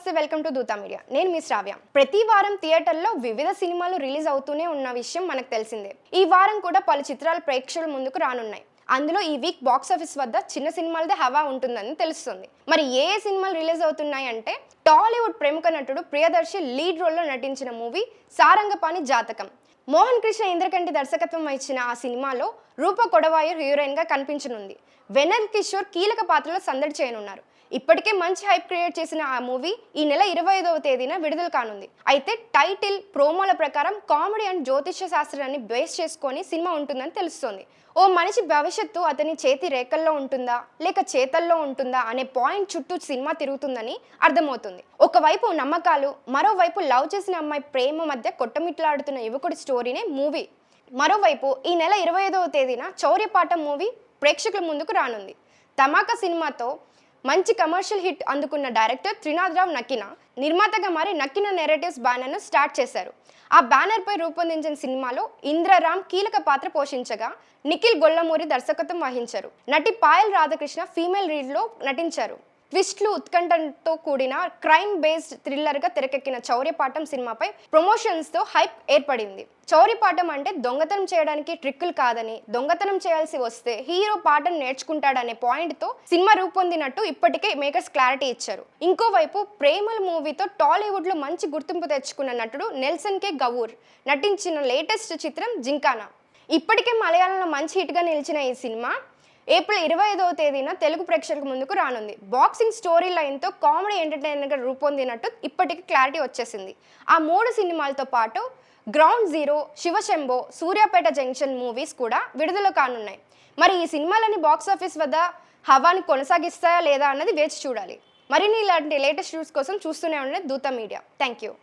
నమస్తే, welcome to Dootha media. నేను మీ శ్రావ్య. ప్రతి వారం థియేటర్లో వివిధ సినిమాలు రిలీజ్ అవుతూనే ఉన్న విషయం మనకు తెలిసిందే. ఈ వారం కూడా పలు చిత్రాలు ప్రేక్షకుల ముందుకు రానున్నాయి. అందులో ఈ వీక్ బాక్స్ ఆఫీస్ వద్ద చిన్న సినిమాలదే హవా ఉంటుందని తెలుస్తుంది. మరి ఏ సినిమాలు రిలీజ్ అవుతున్నాయి అంటే, టాలీవుడ్ ప్రముఖ నటుడు ప్రియదర్శి లీడ్ రోల్లో నటించిన మూవీ సారంగపాణి జాతకం. మోహన్ కృష్ణ ఇంద్రకంటి దర్శకత్వం వహించిన ఆ సినిమాలో రూప కొడవాయూర్ హీరోయిన్ గా కనిపించనుంది. వెన్నెల కిషోర్ కీలక పాత్రలో సందడి చేయనున్నారు. ఇప్పటికే మంచి హైప్ క్రియేట్ చేసిన ఆ మూవీ ఈ నెల 25వ తేదీన విడుదల కానుంది. అయితే టైటిల్, ప్రోమోల ప్రకారం కామెడీ అండ్ జ్యోతిష్య శాస్త్రాన్ని బేస్ చేసుకొని సినిమా ఉంటుందని తెలుస్తోంది. ఓ మనిషి భవిష్యత్తు అతని చేతి రేఖల్లో ఉంటుందా లేక చేతల్లో ఉంటుందా అనే పాయింట్ చుట్టూ సినిమా తిరుగుతుందని అర్థమవుతుంది. ఒకవైపు నమ్మకాలు, మరోవైపు లవ్ చేసిన అమ్మాయి ప్రేమ మధ్య కొట్టమిట్లాడుతున్న యువకుడి స్టోరీనే మూవీ. మరోవైపు ఈ నెల 25వ తేదీన చౌర్యపాఠం మూవీ ప్రేక్షకుల ముందుకు రానుంది. ధమాకా సినిమాతో మంచి కమర్షియల్ హిట్ అందుకున్న డైరెక్టర్ త్రినాథరావు నక్కిన నిర్మాతగా మారి నక్కిన నెరేటివ్స్ బ్యానర్ను స్టార్ట్ చేశారు. ఆ బ్యానర్పై రూపొందించిన సినిమాలో ఇంద్రరామ్ కీలక పాత్ర పోషించగా నిఖిల్ గొల్లమూరి దర్శకత్వం వహించారు. నటి పాయల్ రాధాకృష్ణ ఫీమేల్ లీడ్లో నటించారు. ట్విస్ట్లు, ఉత్కంఠతో కూడిన క్రైమ్ బేస్డ్ థ్రిల్లర్గా తెరకెక్కిన చౌర్యపాఠం సినిమాపై ప్రమోషన్స్తో హైప్ ఏర్పడింది. చౌర్యపాఠం అంటే దొంగతనం చేయడానికి ట్రిక్కులు కాదని, దొంగతనం చేయాల్సి వస్తే హీరో పాఠం నేర్చుకుంటాడనే పాయింట్తో సినిమా రూపొందినట్టు ఇప్పటికే మేకర్స్ క్లారిటీ ఇచ్చారు. ఇంకోవైపు ప్రేమల్ మూవీతో టాలీవుడ్లో మంచి గుర్తింపు తెచ్చుకున్న నటుడు నెల్సన్ కే గవూర్ నటించిన లేటెస్ట్ చిత్రం జింకానా. ఇప్పటికే మలయాళంలో మంచి హిట్గా నిలిచిన ఈ సినిమా ఏప్రిల్ 25వ తేదీన తెలుగు ప్రేక్షకుల ముందుకు రానుంది. బాక్సింగ్ స్టోరీ లైన్తో కామెడీ ఎంటర్టైనర్గా రూపొందినట్టు ఇప్పటికి క్లారిటీ వచ్చేసింది. ఆ 3 సినిమాలతో పాటు ground zero, Shiva Shambho, Suryapet junction movies కూడా విడుదల కానున్నాయి. మరి ఈ సినిమాలని బాక్స్ ఆఫీస్ వద్ద హవాని కొనసాగిస్తాయా లేదా అన్నది వేచి చూడాలి. మరిన్ని ఇలాంటి లేటెస్ట్ న్యూస్ కోసం చూస్తూనే ఉండండి దూతా మీడియా. Thank you.